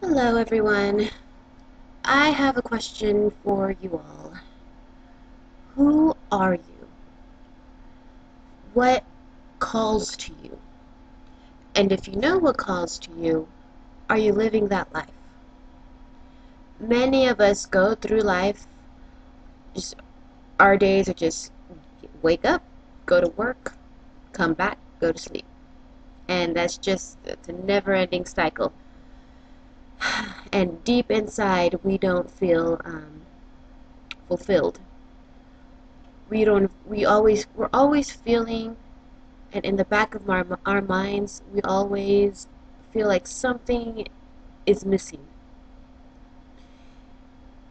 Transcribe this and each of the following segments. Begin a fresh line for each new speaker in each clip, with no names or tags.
Hello, everyone. I have a question for you all. Who are you? What calls to you? And if you know what calls to you, are you living that life? Many of us go through life, just our days are just wake up, go to work, come back, go to sleep. And it's a never ending cycle. And deep inside, we don't feel fulfilled. We're always feeling, and in the back of our minds, we always feel like something is missing.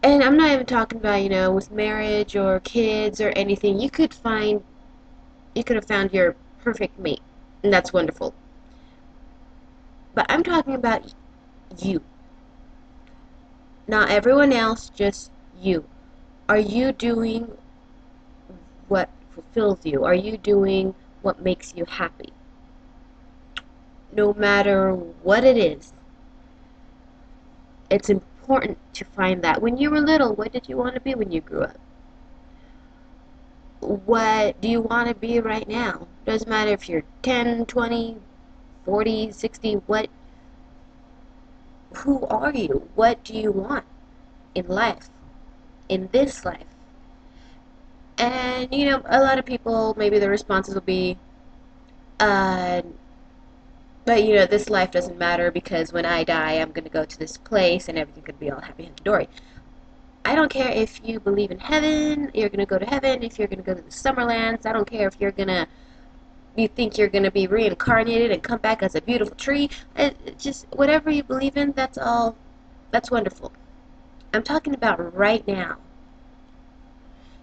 And I'm not even talking about, with marriage or kids or anything. You could have found your perfect mate, and that's wonderful. But I'm talking about you. Not everyone else, just you. Are you doing what fulfills you? Are you doing what makes you happy? No matter what it is, it's important to find that. When you were little, what did you want to be when you grew up? What do you want to be right now? Doesn't matter if you're 10, 20, 40, 60, who are you? What do you want in life, in this life? And, a lot of people, maybe the responses will be, uh, but, this life doesn't matter because when I die, I'm going to go to this place and everything's going to be all happy and dory. I don't care if you believe in heaven, you're going to go to heaven, if you're going to go to the Summerlands. I don't care if you think you're going to be reincarnated and come back as a beautiful tree. Just whatever you believe in, that's wonderful. I'm talking about right now.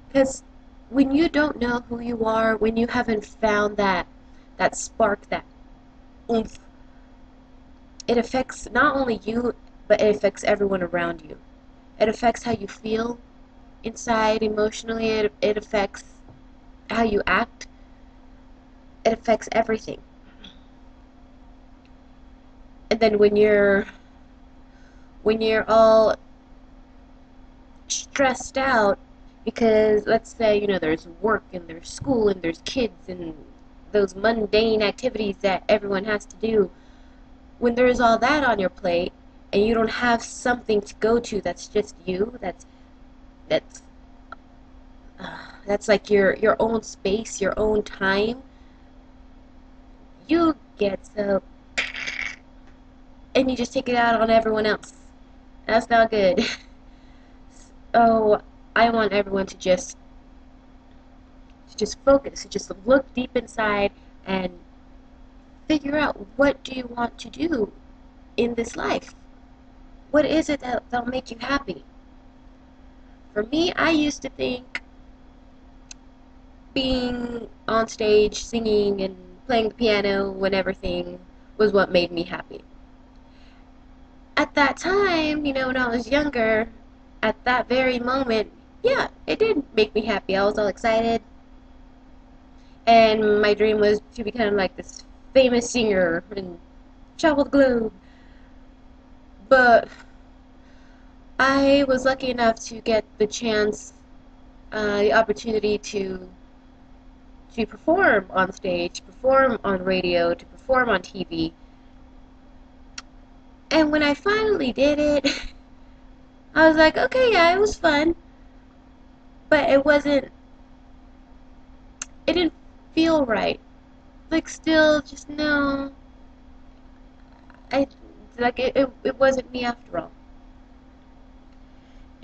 Because when you don't know who you are, when you haven't found that spark, that oomph, it affects not only you, but it affects everyone around you. It affects how you feel inside emotionally. It affects how you act. It affects everything. And then when you're all stressed out because, let's say, there's work and there's school and there's kids and those mundane activities that everyone has to do, when there's all that on your plate and you don't have something to go to that's just you, that's that's like your own space, your own time, you get so, and you just take it out on everyone else. That's not good. So I want everyone to just focus, to just look deep inside and figure out, what do you want to do in this life? What is it that'll make you happy? For me, I used to think being on stage, singing, and playing the piano and everything was what made me happy. At that time, when I was younger, at that very moment, yeah, it did make me happy. I was all excited, and my dream was to become like this famous singer and travel the globe. But I was lucky enough to get the chance, the opportunity to perform on stage, to perform on radio, to perform on TV. And when I finally did it, I was like, okay, yeah, it was fun, but it didn't feel right. Like, still, just no, I, like, it wasn't me after all.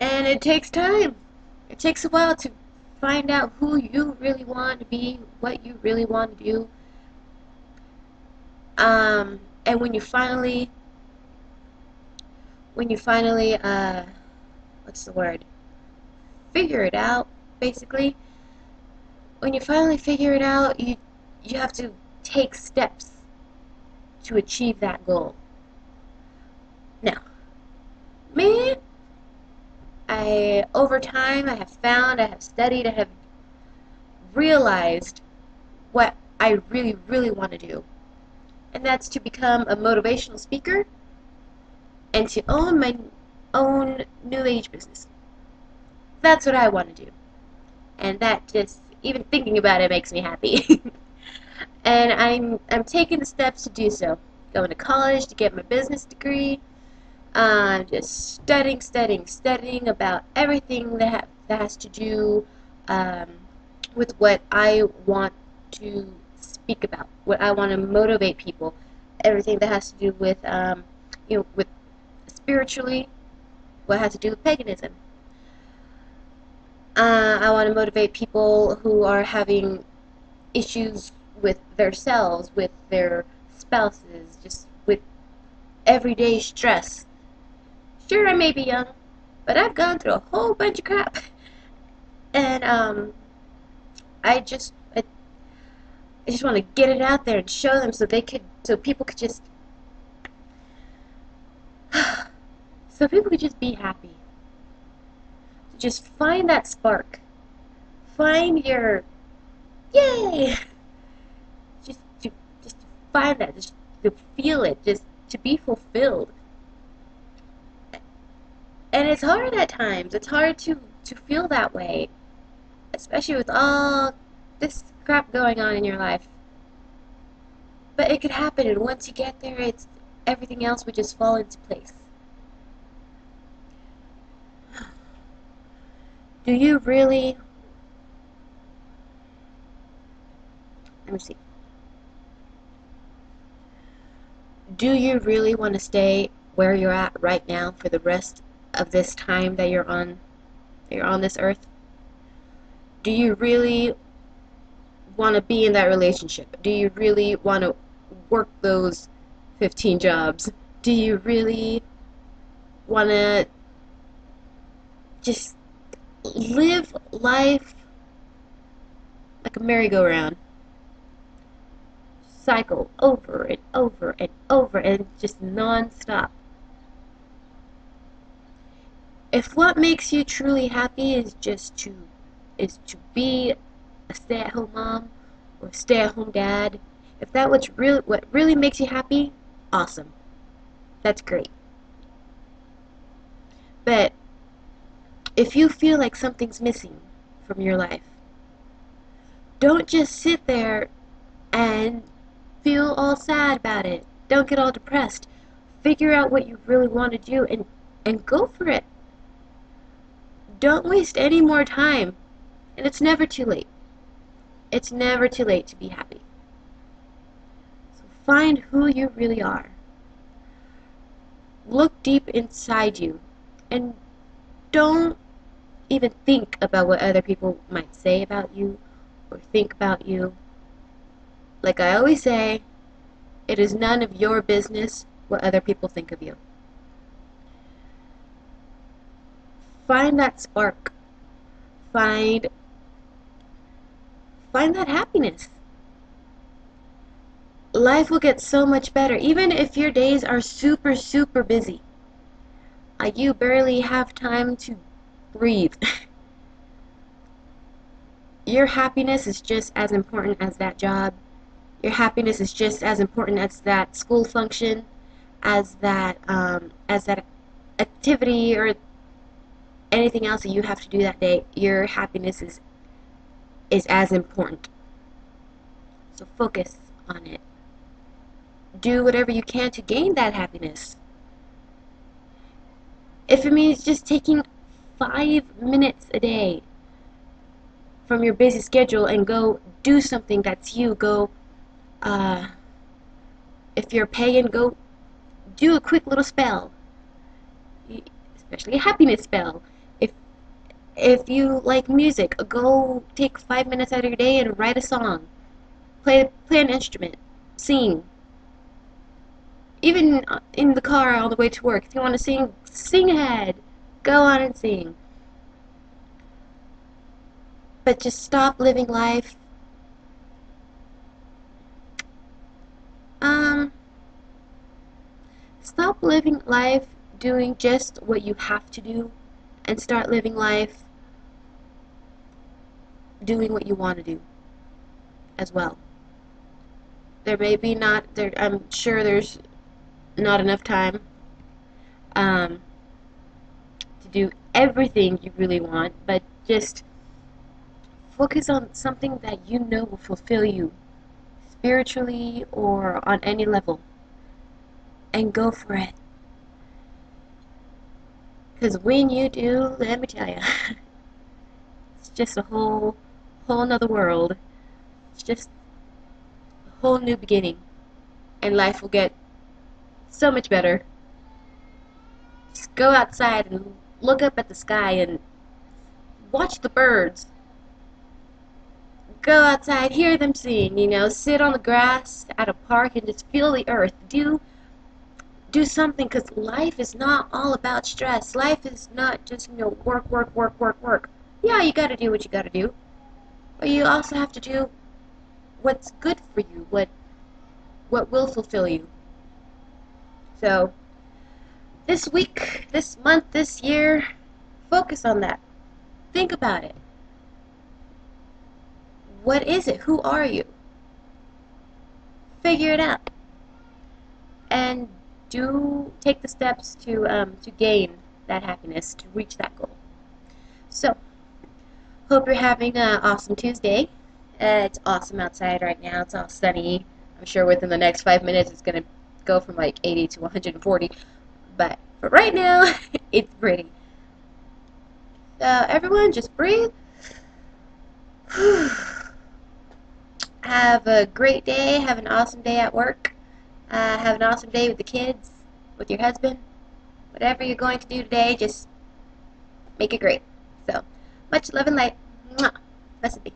And it takes time. It takes a while to find out who you really want to be, what you really want to do. And when you finally, what's the word? Figure it out, basically. When you finally figure it out, you have to take steps to achieve that goal. Now, me, over time, I have studied, I have realized what I really, really want to do. And that's to become a motivational speaker and to own my own new age business. That's what I want to do. And that just, even thinking about it makes me happy. And I'm taking the steps to do so. Going to college to get my business degree. Just studying about everything that has to do um, with what I want to speak about, what I want to motivate people, everything that has to do with, with spiritually, what has to do with paganism. I want to motivate people who are having issues with themselves, with their spouses, just with everyday stress. Sure, I may be young, but I've gone through a whole bunch of crap, and I just want to get it out there and show them so people could just, so people could just be happy. Just find that spark. Find your yay. Just to find that, just to feel it, just to be fulfilled. And it's hard at times. It's hard to feel that way, especially with all this crap going on in your life. But it could happen, and once you get there, everything else would just fall into place. Do you really? Let me see. Do you really want to stay where you're at right now for the rest of this time that you're on this earth? Do you really want to be in that relationship? Do you really want to work those 15 jobs? Do you really want to just live life like a merry-go-round? Cycle over and over and over and just non-stop. If what makes you truly happy is to be a stay-at-home mom or a stay-at-home dad, if that what really makes you happy, awesome. That's great. But if you feel like something's missing from your life, don't just sit there and feel all sad about it. Don't get all depressed. Figure out what you really want to do and go for it. Don't waste any more time. And it's never too late. It's never too late to be happy. So find who you really are. Look deep inside you and don't even think about what other people might say about you or think about you. Like I always say, it is none of your business what other people think of you. Find that spark. Find that happiness. Life will get so much better, even if your days are super, super busy. You barely have time to breathe. Your happiness is just as important as that job. Your happiness is just as important as that school function, as that activity or anything else that you have to do that day. Your happiness is as important. So focus on it. Do whatever you can to gain that happiness. If it means just taking 5 minutes a day from your busy schedule and go do something that's you, if you're a pagan, go do a quick little spell, especially a happiness spell. If you like music, go take 5 minutes out of your day and write a song, play an instrument, sing. Even in the car on the way to work, if you want to sing ahead, go on and sing. But just stop living life stop living life doing just what you have to do and start living life doing what you want to do as well. I'm sure there's not enough time. um, to do everything you really want, but just focus on something that you know will fulfill you spiritually or on any level, and go for it. Because when you do, let me tell you, it's just a whole nother world. It's just a whole new beginning, and life will get so much better. Just go outside and look up at the sky and watch the birds. Go outside, hear them sing, sit on the grass at a park and just feel the earth. Do something, because life is not all about stress. Life is not just, work, work, work, work, work. Yeah, you gotta do what you gotta do, but you also have to do what's good for you, what will fulfill you. So, this week, this month, this year, focus on that. Think about it. What is it? Who are you? Figure it out. And do take the steps to gain that happiness, to reach that goal. So, hope you're having an awesome Tuesday. It's awesome outside right now. It's all sunny. I'm sure within the next 5 minutes it's going to go from like 80 to 140. But for right now, it's pretty. So, everyone, just breathe. Have a great day. Have an awesome day at work. Have an awesome day with the kids, with your husband. Whatever you're going to do today, just make it great. So, much love and light. Mwah. Blessed be.